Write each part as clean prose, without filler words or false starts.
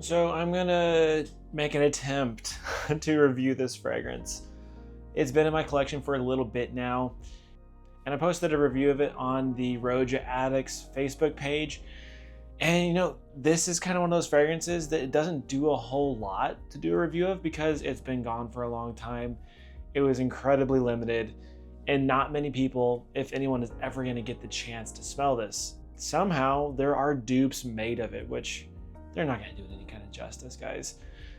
So I'm gonna make an attempt to review this fragrance. It's been in my collection for a little bit now, and I posted a review of it on the Roja Addicts Facebook page. And this is kind of one of those fragrances that it doesn't do a whole lot to do a review of because it's been gone for a long time. It was incredibly limited, and not many people, if anyone, is ever going to get the chance to smell this. Somehow there are dupes made of it, which they're not going to do it any kind of justice, guys.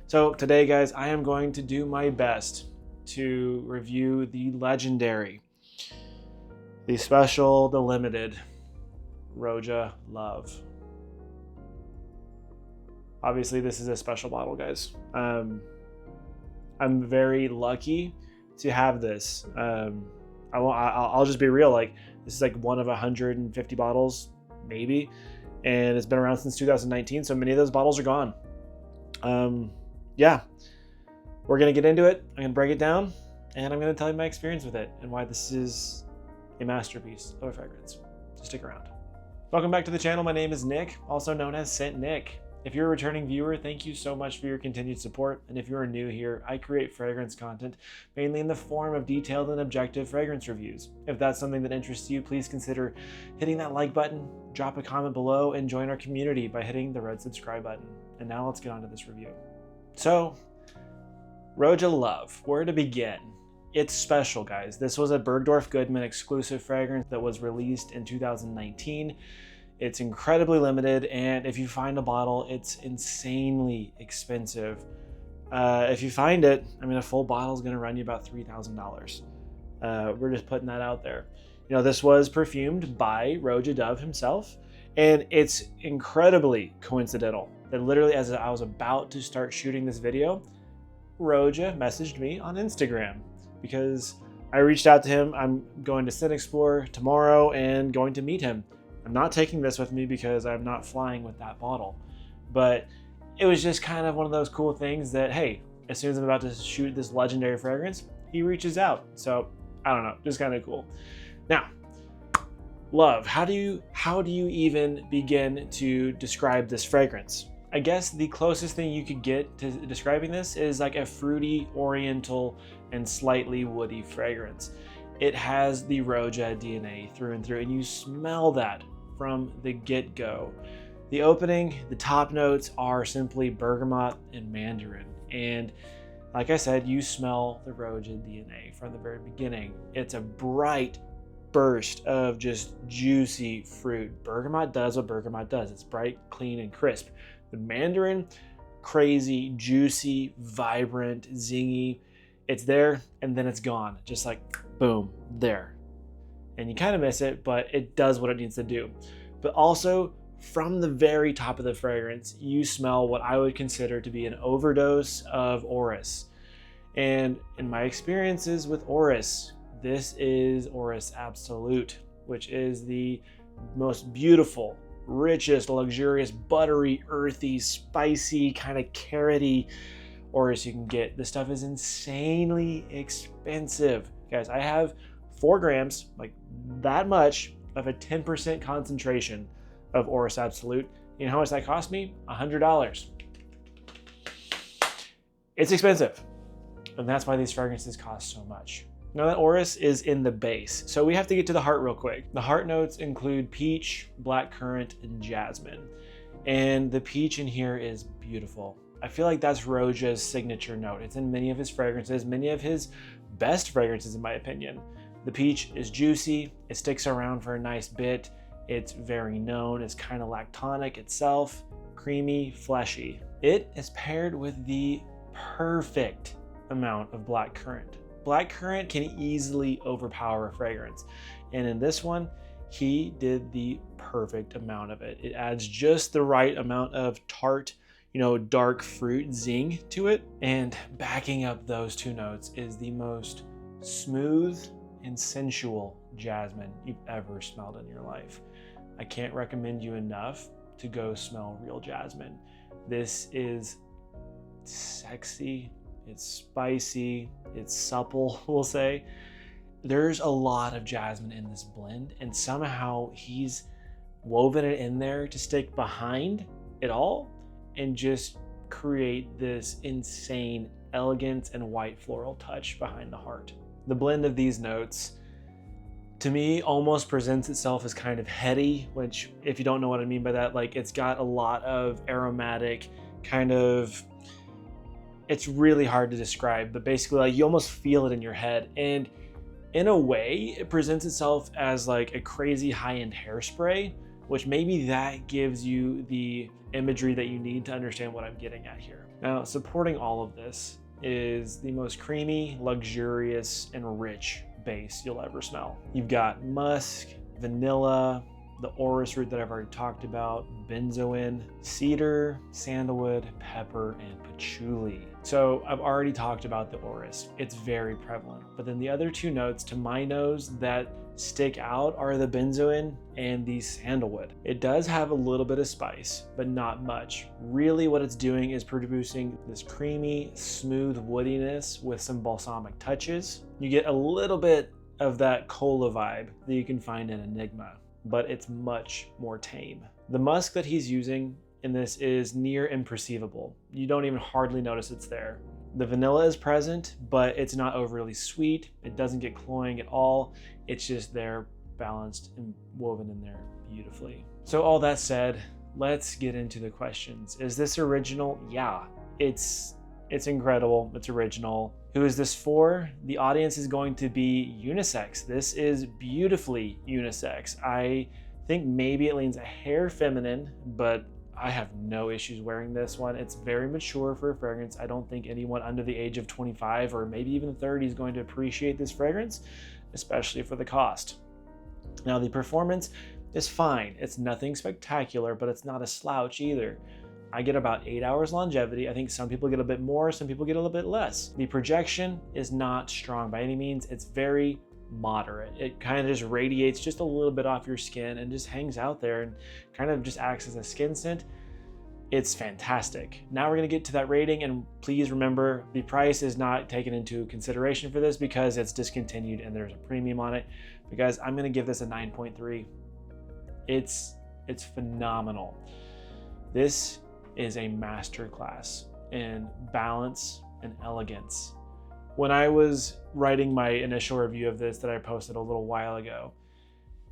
So today, guys, I am going to do my best to review the legendary, the special, the limited Roja Love. Obviously, this is a special bottle, guys. I'm very lucky to have this. I'll just be real. Like, this is like one of 150 bottles, maybe, and it's been around since 2019. So many of those bottles are gone. Yeah, we're gonna get into it. I'm gonna break it down, and I'm gonna tell you my experience with it and why this is a masterpiece of a fragrance. So stick around. Welcome back to the channel. My name is Nick, also known as Scent Nick. If you're a returning viewer, thank you so much for your continued support. And if you're new here, I create fragrance content mainly in the form of detailed and objective fragrance reviews. If that's something that interests you, please consider hitting that like button, drop a comment below, and join our community by hitting the red subscribe button. And now let's get on to this review. So, Roja Love, where to begin? It's special, guys. This was a Bergdorf Goodman exclusive fragrance that was released in 2019. It's incredibly limited, and if you find a bottle, it's insanely expensive. If you find it, I mean, a full bottle is going to run you about $3,000. We're just putting that out there. This was perfumed by Roja Dove himself, and it's incredibly coincidental that literally as I was about to start shooting this video, Roja messaged me on Instagram because I reached out to him. I'm going to Scent Explore tomorrow and going to meet him. I'm not taking this with me because I'm not flying with that bottle, but it was just kind of one of those cool things that, hey, as soon as I'm about to shoot this legendary fragrance, he reaches out. So I don't know, just kind of cool. Now, Love, how do you even begin to describe this fragrance? I guess the closest thing you could get to describing this is like a fruity, oriental, and slightly woody fragrance. It has the Roja DNA through and through, and you smell that from the get-go. The opening, the top notes are simply bergamot and mandarin. And like I said, you smell the Roja DNA from the very beginning. It's a bright burst of just juicy fruit. Bergamot does what bergamot does. It's bright, clean, and crisp. The mandarin, crazy, juicy, vibrant, zingy. It's there and then it's gone. Just like boom, there. And you kind of miss it, but it does what it needs to do. But also, from the very top of the fragrance, you smell what I would consider to be an overdose of orris. And in my experiences with orris, this is Orris Absolute, which is the most beautiful, richest, luxurious, buttery, earthy, spicy, kind of carroty orris you can get. This stuff is insanely expensive. Guys, I have 4 grams, like that much, of a 10% concentration of Orris Absolute. You know how much that cost me? $100. It's expensive, and that's why these fragrances cost so much. Now that Orris is in the base, so we have to get to the heart real quick. The heart notes include peach, blackcurrant, and jasmine. And the peach in here is beautiful. I feel like that's Roja's signature note. It's in many of his fragrances, many of his best fragrances in my opinion. The peach is juicy, it sticks around for a nice bit, it's very known, it's kind of lactonic itself, creamy, fleshy. It is paired with the perfect amount of blackcurrant. Blackcurrant can easily overpower a fragrance, and in this one, he did the perfect amount of it. It adds just the right amount of tart, dark fruit zing to it, and backing up those 2 notes is the most smooth and sensual jasmine you've ever smelled in your life. I can't recommend you enough to go smell real jasmine. This is sexy, it's spicy, it's supple, we'll say. There's a lot of jasmine in this blend, and somehow he's woven it in there to stick behind it all and just create this insane elegance and white floral touch behind the heart. The blend of these notes, to me, almost presents itself as kind of heady, which, if you don't know what I mean by that, like, it's got a lot of aromatic kind of, it's really hard to describe, but basically, like, you almost feel it in your head. And in a way, it presents itself as like a crazy high-end hairspray, which maybe that gives you the imagery that you need to understand what I'm getting at here. Now, supporting all of this is the most creamy, luxurious, and rich base you'll ever smell. You've got musk, vanilla, the orris root that I've already talked about, benzoin, cedar, sandalwood, pepper, and patchouli. So I've already talked about the orris. It's very prevalent. But then the other two notes to my nose that stick out are the benzoin and the sandalwood. It does have a little bit of spice, but not much. Really what it's doing is producing this creamy, smooth woodiness with some balsamic touches. You get a little bit of that cola vibe that you can find in Enigma, but it's much more tame. The musk that he's using in this is near imperceivable. You don't even hardly notice it's there. The vanilla is present, but it's not overly sweet. It doesn't get cloying at all. It's just there, balanced and woven in there beautifully. So all that said, let's get into the questions. Is this original? Yeah, it's incredible. It's original. Who is this for? The audience is going to be unisex. This is beautifully unisex. I think maybe it leans a hair feminine, but I have no issues wearing this one. It's very mature for a fragrance. I don't think anyone under the age of 25 or maybe even 30 is going to appreciate this fragrance, especially for the cost. Now, the performance is fine. It's nothing spectacular, but it's not a slouch either. I get about 8 hours longevity. I think some people get a bit more, some people get a little bit less. The projection is not strong by any means. It's very moderate. It kind of just radiates just a little bit off your skin and just hangs out there and kind of just acts as a skin scent. It's fantastic. Now we're going to get to that rating, and please remember the price is not taken into consideration for this because it's discontinued and there's a premium on it. Because I'm going to give this a 9.3. It's phenomenal. This is a masterclass in balance and elegance. When I was writing my initial review of this that I posted a little while ago,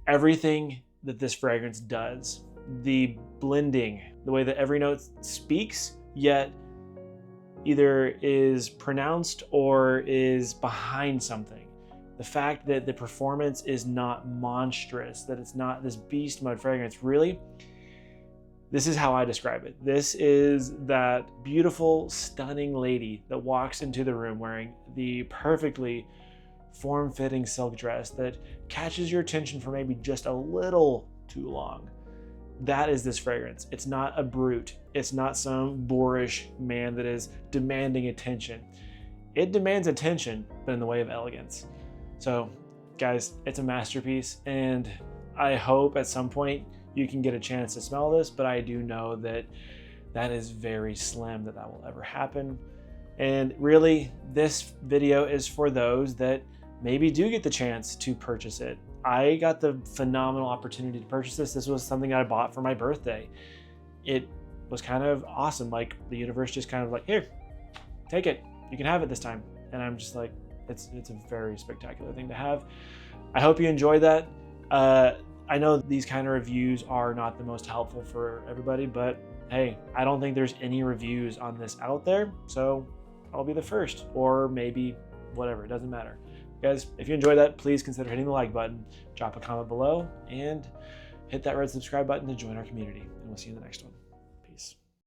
everything that this fragrance does, the blending, the way that every note speaks, yet either is pronounced or is behind something. The fact that the performance is not monstrous, that it's not this beast mode fragrance, really, this is how I describe it. This is that beautiful, stunning lady that walks into the room wearing the perfectly form-fitting silk dress that catches your attention for maybe just a little too long. That is this fragrance. It's not a brute. It's not some boorish man that is demanding attention. It demands attention, but in the way of elegance. So, guys, it's a masterpiece, and I hope at some point you can get a chance to smell this, but I do know that that is very slim that will ever happen. And really, this video is for those that maybe do get the chance to purchase it. I got the phenomenal opportunity to purchase this. This was something I bought for my birthday. It was kind of awesome. Like, the universe just kind of like, here, take it. You can have it this time. And I'm just like, it's a very spectacular thing to have. I hope you enjoyed that. I know these kind of reviews are not the most helpful for everybody, but hey, I don't think there's any reviews on this out there, so I'll be the first, or maybe whatever, it doesn't matter. Guys, if you enjoyed that, please consider hitting the like button, drop a comment below, and hit that red subscribe button to join our community, and we'll see you in the next one.